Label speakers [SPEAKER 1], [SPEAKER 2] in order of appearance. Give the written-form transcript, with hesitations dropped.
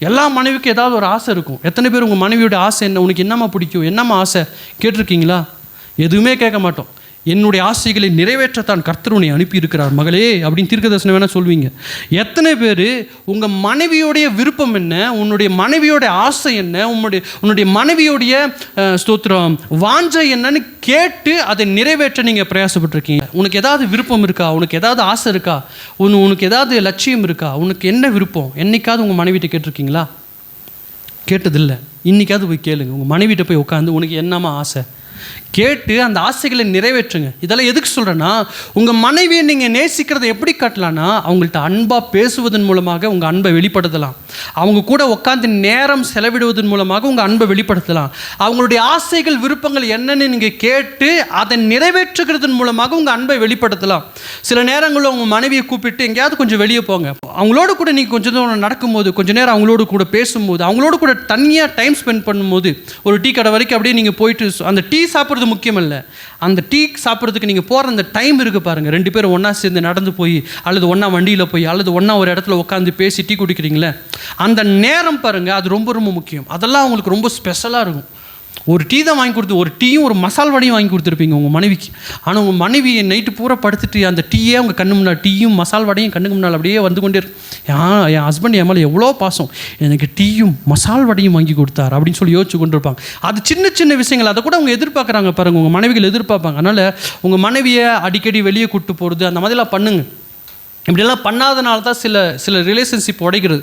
[SPEAKER 1] எல்லா மனைவிக்கும் ஏதாவது ஒரு ஆசை இருக்கும். எத்தனை பேர் உங்கள் மனைவியோட ஆசை என்ன, உனக்கு என்னம்மா பிடிக்கும், என்னம்மா ஆசை கேட்டிருக்கீங்களா? எதுவுமே கேட்க மாட்டோம். என்னுடைய ஆசைகளை நிறைவேற்றத்தான் கர்த்தர் உன்னை அனுப்பி இருக்கிறார் மகளே அப்படின்னு தீர்க்கதரிசனம் வேணால் சொல்வீங்க. எத்தனை பேர் உங்கள் மனைவியோடைய விருப்பம் என்ன, உன்னுடைய மனைவியோட ஆசை என்ன, உன்னுடைய மனைவியோடைய ஸ்தோத்திரம் வாஞ்சை என்னன்னு கேட்டு அதை நிறைவேற்ற நீங்கள் பிரயாசப்பட்டிருக்கீங்க? உனக்கு ஏதாவது விருப்பம் இருக்கா, உனக்கு ஏதாவது ஆசை இருக்கா, உனக்கு ஏதாவது லட்சியம் இருக்கா, உனக்கு என்ன விருப்பம், என்னைக்காவது உங்கள் மனைவிட்ட கேட்டிருக்கீங்களா? கேட்டதில்லை. இன்றைக்காவது போய் கேளுங்க. உங்கள் மனைவிட்ட போய் உட்காந்து உனக்கு என்னம்மா ஆசை கேட்டு அந்த ஆசைகளை நிறைவேற்றுங்க. இதெல்லாம் எதுக்கு சொல்கிறேன்னா, உங்கள் மனைவியை நீங்கள் நேசிக்கிறத எப்படி காட்டலான்னா, அவங்கள்ட்ட அன்பாக பேசுவதன் மூலமாக உங்கள் அன்பை வெளிப்படுத்தலாம். அவங்க கூட உட்காந்து நேரம் செலவிடுவதன் மூலமாக உங்கள் அன்பை வெளிப்படுத்தலாம். அவங்களுடைய ஆசைகள் விருப்பங்கள் என்னென்னு நீங்கள் கேட்டு அதை நிறைவேற்றுகிறதன் மூலமாக உங்கள் அன்பை வெளிப்படுத்தலாம். சில நேரங்களில் உங்கள் மனைவியை கூப்பிட்டு எங்கேயாவது கொஞ்சம் வெளியே போங்க, அவங்களோட கூட நீங்கள் கொஞ்சம் தூரம் நடக்கும்போது, கொஞ்சம் நேரம் அவங்களோட கூட பேசும்போது, அவங்களோட கூட தனியாக டைம் ஸ்பெண்ட் பண்ணும்போது, ஒரு டீ கடை வரைக்கும் அப்படியே நீங்கள் போயிட்டு அந்த டீ சாப்பிட்றது முக்கியம் இல்லை, அந்த டீ சாப்பிட்றதுக்கு நீங்கள் போகிற அந்த டைம் இருக்குது பாருங்கள். 2 பேரும் ஒன்றா சேர்ந்து நடந்து போய், அல்லது ஒன்றா வண்டியில் போய், அல்லது ஒன்றா ஒரு இடத்துல உட்காந்து பேசி டீ குடிக்கிறீங்களே, அந்த நேரம் பாருங்கள், அது ரொம்ப ரொம்ப முக்கியம். அதெல்லாம் அவங்களுக்கு ரொம்ப ஸ்பெஷலாக இருக்கும். ஒரு டீ தான் வாங்கி கொடுத்து, ஒரு டீயும் ஒரு மசால் வடையும் வாங்கி கொடுத்துருப்பீங்க உங்கள் மனைவிக்கு. ஆனால் உங்கள் மனைவி நைட்டு பூரா படுத்துட்டு அந்த டீயே அவங்க கண்ணு முன்னால், டீயும் மசால் வடையும் கண்ணுக்கு முன்னால் அப்படியே வந்து கொண்டே இருக்கு. என் ஹஸ்பண்ட் என் மேலே எவ்வளோ பாசம், எனக்கு டீயும் மசால் வடையும் வாங்கி கொடுத்தார் அப்படின்னு சொல்லி யோசிச்சு கொண்டு இருப்பாங்க. அது சின்ன சின்ன விஷயங்கள், அதை கூட அவங்க எதிர்பார்க்குறாங்க பாருங்கள், உங்கள் மனைவிகள் எதிர்பார்ப்பாங்க. அதனால் உங்கள் மனைவியை அடிக்கடி வெளியே கூப்பிட்டு போகிறது அந்த மாதிரிலாம் பண்ணுங்க. இப்படியெல்லாம் பண்ணாதனால தான் சில ரிலேஷன்ஷிப் உடைக்கிறது.